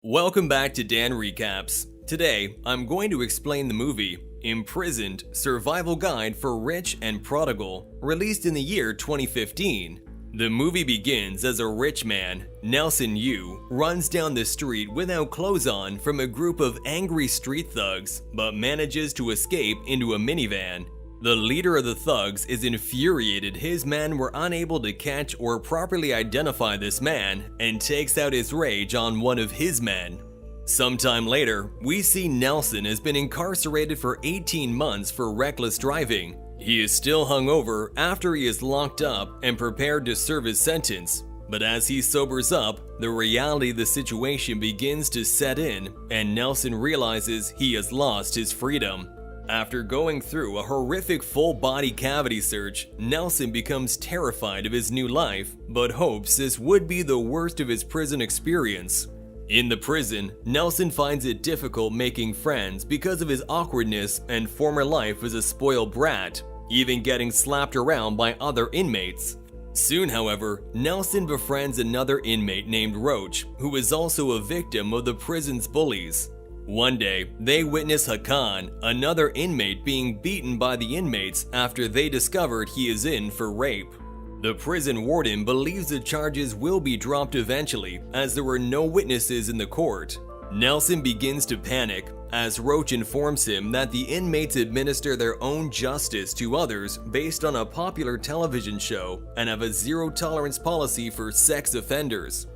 Welcome back to Dan Recaps. Today, I'm going to explain the movie Imprisoned: Survival Guide for Rich and Prodigal, released in the year 2015. The movie begins as a rich man, Nelson Yu, runs down the street without clothes on from a group of angry street thugs, but manages to escape into a minivan. The leader of the thugs is infuriated his men were unable to catch or properly identify this man and takes out his rage on one of his men. Sometime later, we see Nelson has been incarcerated for 18 months for reckless driving. He is still hungover after he is locked up and prepared to serve his sentence. But as he sobers up, the reality of the situation begins to set in, and Nelson realizes he has lost his freedom. After going through a horrific full-body cavity search, Nelson becomes terrified of his new life, but hopes this would be the worst of his prison experience. In the prison, Nelson finds it difficult making friends because of his awkwardness and former life as a spoiled brat, even getting slapped around by other inmates. Soon, however, Nelson befriends another inmate named Roach, who is also a victim of the prison's bullies. One day, they witness Hakan, another inmate, being beaten by the inmates after they discovered he is in for rape. The prison warden believes the charges will be dropped eventually, as there were no witnesses in the court. Nelson begins to panic, as Roach informs him that the inmates administer their own justice to others based on a popular television show and have a zero-tolerance policy for sex offenders.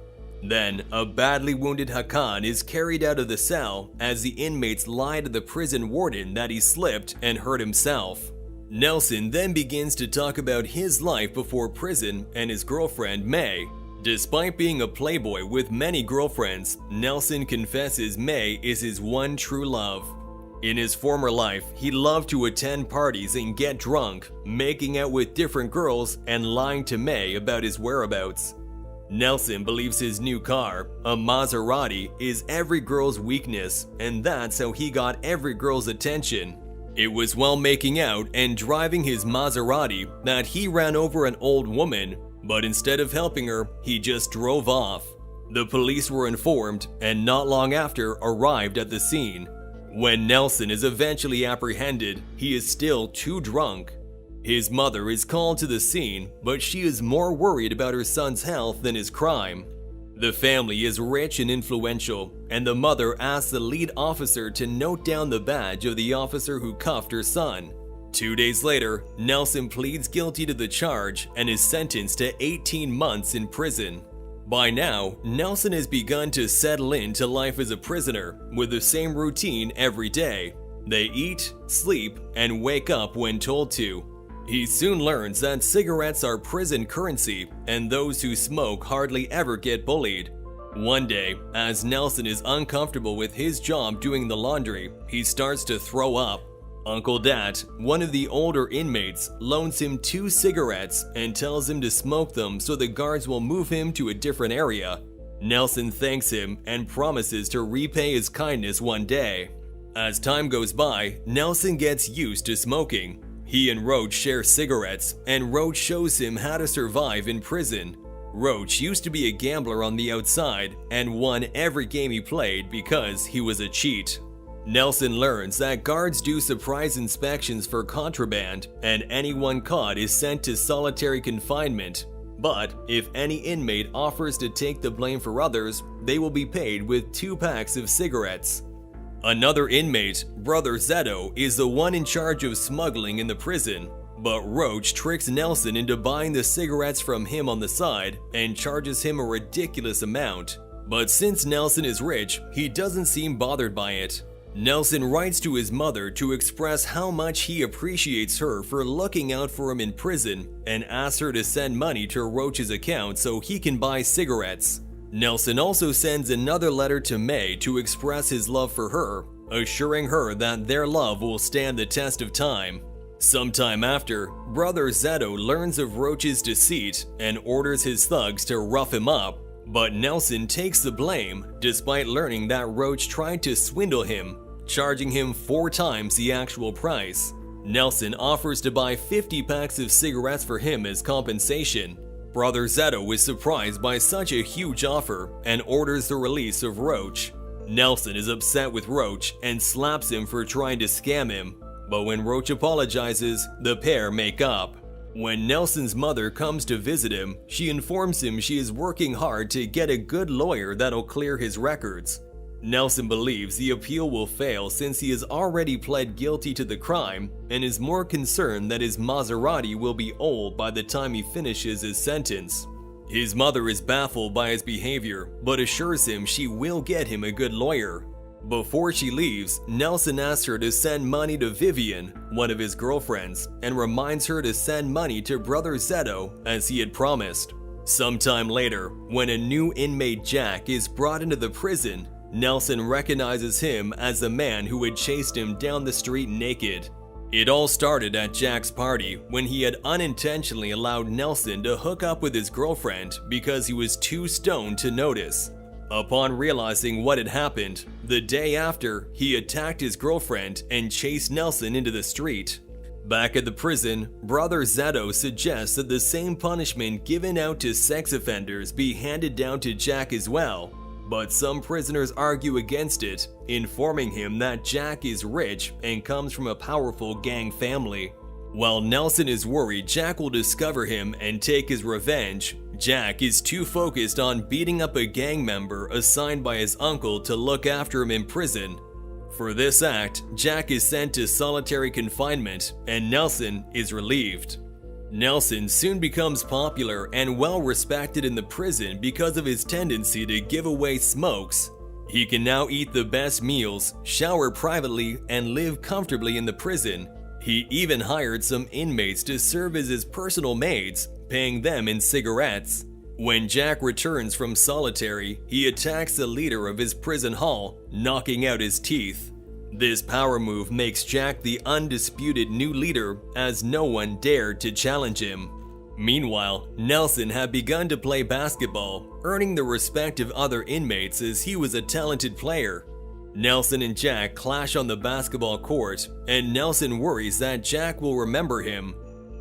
Then, a badly wounded Hakan is carried out of the cell as the inmates lie to the prison warden that he slipped and hurt himself. Nelson then begins to talk about his life before prison and his girlfriend, May. Despite being a playboy with many girlfriends, Nelson confesses May is his one true love. In his former life, he loved to attend parties and get drunk, making out with different girls and lying to May about his whereabouts. Nelson believes his new car, a Maserati, is every girl's weakness, and that's how he got every girl's attention. It was while making out and driving his Maserati that he ran over an old woman, but instead of helping her, he just drove off. The police were informed and not long after arrived at the scene. When Nelson is eventually apprehended, he is still too drunk. His mother is called to the scene, but she is more worried about her son's health than his crime. The family is rich and influential, and the mother asks the lead officer to note down the badge of the officer who cuffed her son. 2 days later, Nelson pleads guilty to the charge and is sentenced to 18 months in prison. By now, Nelson has begun to settle into life as a prisoner, with the same routine every day. They eat, sleep, and wake up when told to. He soon learns that cigarettes are prison currency, and those who smoke hardly ever get bullied. One day, as Nelson is uncomfortable with his job doing the laundry, he starts to throw up. Uncle Dat, one of the older inmates, loans him 2 cigarettes and tells him to smoke them so the guards will move him to a different area. Nelson thanks him and promises to repay his kindness one day. As time goes by, Nelson gets used to smoking. He and Roach share cigarettes, and Roach shows him how to survive in prison. Roach used to be a gambler on the outside and won every game he played because he was a cheat. Nelson learns that guards do surprise inspections for contraband, and anyone caught is sent to solitary confinement. But if any inmate offers to take the blame for others, they will be paid with 2 packs of cigarettes. Another inmate, Brother Zeto, is the one in charge of smuggling in the prison, but Roach tricks Nelson into buying the cigarettes from him on the side and charges him a ridiculous amount. But since Nelson is rich, he doesn't seem bothered by it. Nelson writes to his mother to express how much he appreciates her for looking out for him in prison and asks her to send money to Roach's account so he can buy cigarettes. Nelson also sends another letter to May to express his love for her, assuring her that their love will stand the test of time. Sometime after, Brother Zeto learns of Roach's deceit and orders his thugs to rough him up, but Nelson takes the blame despite learning that Roach tried to swindle him, charging him 4 times the actual price. Nelson offers to buy 50 packs of cigarettes for him as compensation. Brother Zeto is surprised by such a huge offer and orders the release of Roach. Nelson is upset with Roach and slaps him for trying to scam him, but when Roach apologizes, the pair make up. When Nelson's mother comes to visit him, she informs him she is working hard to get a good lawyer that'll clear his records. Nelson believes the appeal will fail since he has already pled guilty to the crime and is more concerned that his Maserati will be old by the time he finishes his sentence. His mother is baffled by his behavior, but assures him she will get him a good lawyer. Before she leaves, Nelson asks her to send money to Vivian, one of his girlfriends, and reminds her to send money to brother Zeto as he had promised. Sometime later, when a new inmate Jack is brought into the prison, Nelson recognizes him as the man who had chased him down the street naked. It all started at Jack's party when he had unintentionally allowed Nelson to hook up with his girlfriend because he was too stoned to notice. Upon realizing what had happened, the day after, he attacked his girlfriend and chased Nelson into the street. Back at the prison, brother Zeto suggests that the same punishment given out to sex offenders be handed down to Jack as well. But some prisoners argue against it, informing him that Jack is rich and comes from a powerful gang family. While Nelson is worried Jack will discover him and take his revenge, Jack is too focused on beating up a gang member assigned by his uncle to look after him in prison. For this act, Jack is sent to solitary confinement and Nelson is relieved. Nelson soon becomes popular and well respected in the prison because of his tendency to give away smokes. He can now eat the best meals, shower privately, and live comfortably in the prison. He even hired some inmates to serve as his personal maids, paying them in cigarettes. When Jack returns from solitary, he attacks the leader of his prison hall, knocking out his teeth. This power move makes Jack the undisputed new leader, as no one dared to challenge him. Meanwhile, Nelson had begun to play basketball, earning the respect of other inmates as he was a talented player. Nelson and Jack clash on the basketball court, and Nelson worries that Jack will remember him.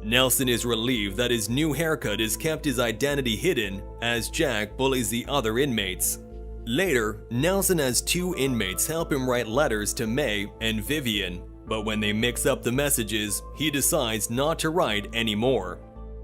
Nelson is relieved that his new haircut has kept his identity hidden, as Jack bullies the other inmates. Later, Nelson has two inmates help him write letters to May and Vivian, but when they mix up the messages, he decides not to write anymore.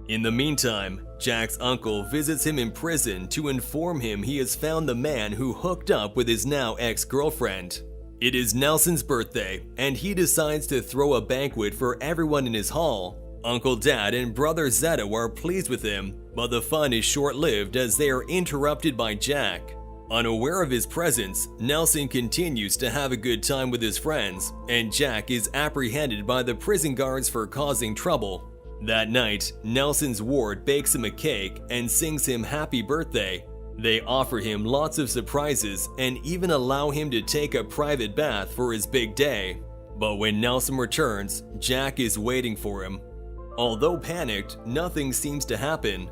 In the meantime, Jack's uncle visits him in prison to inform him he has found the man who hooked up with his now ex-girlfriend. It is Nelson's birthday, and he decides to throw a banquet for everyone in his hall. Uncle Dad and brother Zeto are pleased with him, but the fun is short-lived as they are interrupted by Jack. Unaware of his presence, Nelson continues to have a good time with his friends, and Jack is apprehended by the prison guards for causing trouble. That night, Nelson's ward bakes him a cake and sings him happy birthday. They offer him lots of surprises and even allow him to take a private bath for his big day. But when Nelson returns, Jack is waiting for him. Although panicked, nothing seems to happen.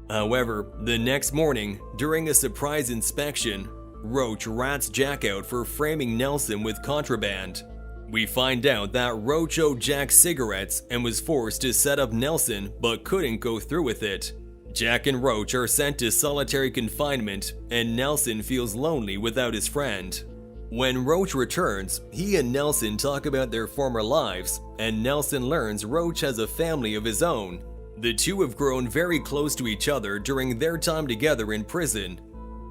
However, the next morning, during a surprise inspection, Roach rats Jack out for framing Nelson with contraband. We find out that Roach owed Jack cigarettes and was forced to set up Nelson but couldn't go through with it. Jack and Roach are sent to solitary confinement, and Nelson feels lonely without his friend. When Roach returns, he and Nelson talk about their former lives, and Nelson learns Roach has a family of his own. The two have grown very close to each other during their time together in prison.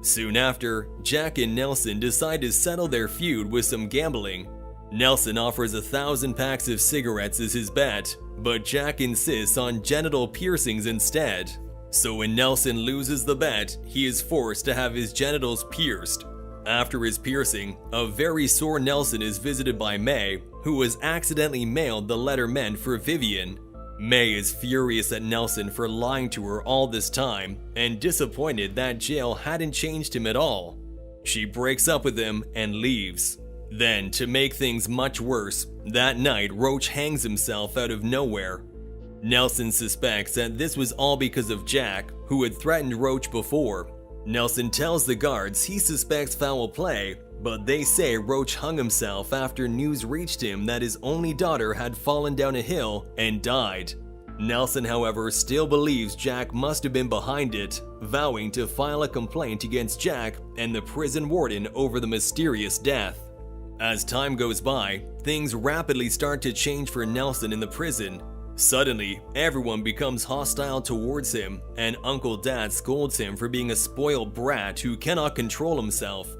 Soon after, Jack and Nelson decide to settle their feud with some gambling. Nelson offers 1,000 packs of cigarettes as his bet, but Jack insists on genital piercings instead. So when Nelson loses the bet, he is forced to have his genitals pierced. After his piercing, a very sore Nelson is visited by May, who has accidentally mailed the letter meant for Vivian. May is furious at Nelson for lying to her all this time and disappointed that jail hadn't changed him at all. She breaks up with him and leaves. Then, to make things much worse, that night Roach hangs himself out of nowhere. Nelson suspects that this was all because of Jack, who had threatened Roach before. Nelson tells the guards he suspects foul play, but they say Roach hung himself after news reached him that his only daughter had fallen down a hill and died. Nelson, however, still believes Jack must have been behind it, vowing to file a complaint against Jack and the prison warden over the mysterious death. As time goes by, things rapidly start to change for Nelson in the prison. Suddenly, everyone becomes hostile towards him, and Uncle Dad scolds him for being a spoiled brat who cannot control himself.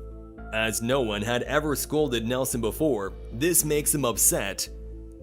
As no one had ever scolded Nelson before, this makes him upset.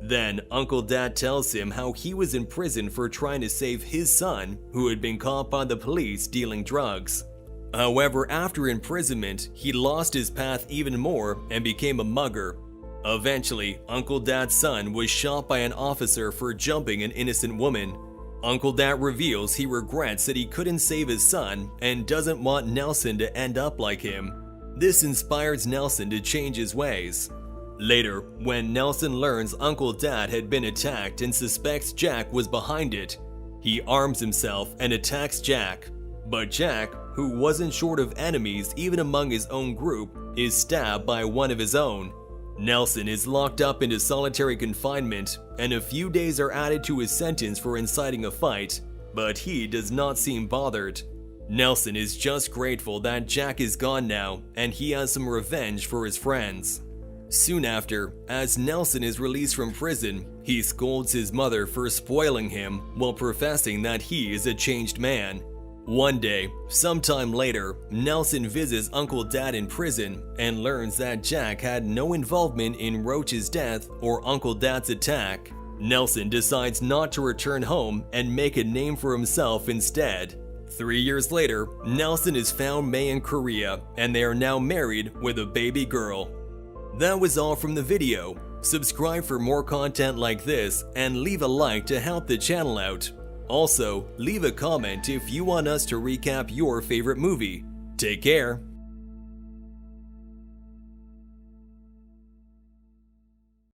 Then, Uncle Dad tells him how he was in prison for trying to save his son, who had been caught by the police dealing drugs. However, after imprisonment, he lost his path even more and became a mugger. Eventually, Uncle Dad's son was shot by an officer for jumping an innocent woman. Uncle Dad reveals he regrets that he couldn't save his son and doesn't want Nelson to end up like him. This inspires Nelson to change his ways. Later, when Nelson learns Uncle Dad had been attacked and suspects Jack was behind it, he arms himself and attacks Jack. But Jack, who wasn't short of enemies even among his own group, is stabbed by one of his own. Nelson is locked up into solitary confinement, and a few days are added to his sentence for inciting a fight, but he does not seem bothered. Nelson is just grateful that Jack is gone now, and he has some revenge for his friends. Soon after, as Nelson is released from prison, he scolds his mother for spoiling him while professing that he is a changed man. One day, sometime later, Nelson visits Uncle Dad in prison and learns that Jack had no involvement in Roach's death or Uncle Dad's attack. Nelson decides not to return home and make a name for himself instead. 3 years later, Nelson has found May in Korea, and they are now married with a baby girl. That was all from the video. Subscribe for more content like this and leave a like to help the channel out. Also, leave a comment if you want us to recap your favorite movie. Take care.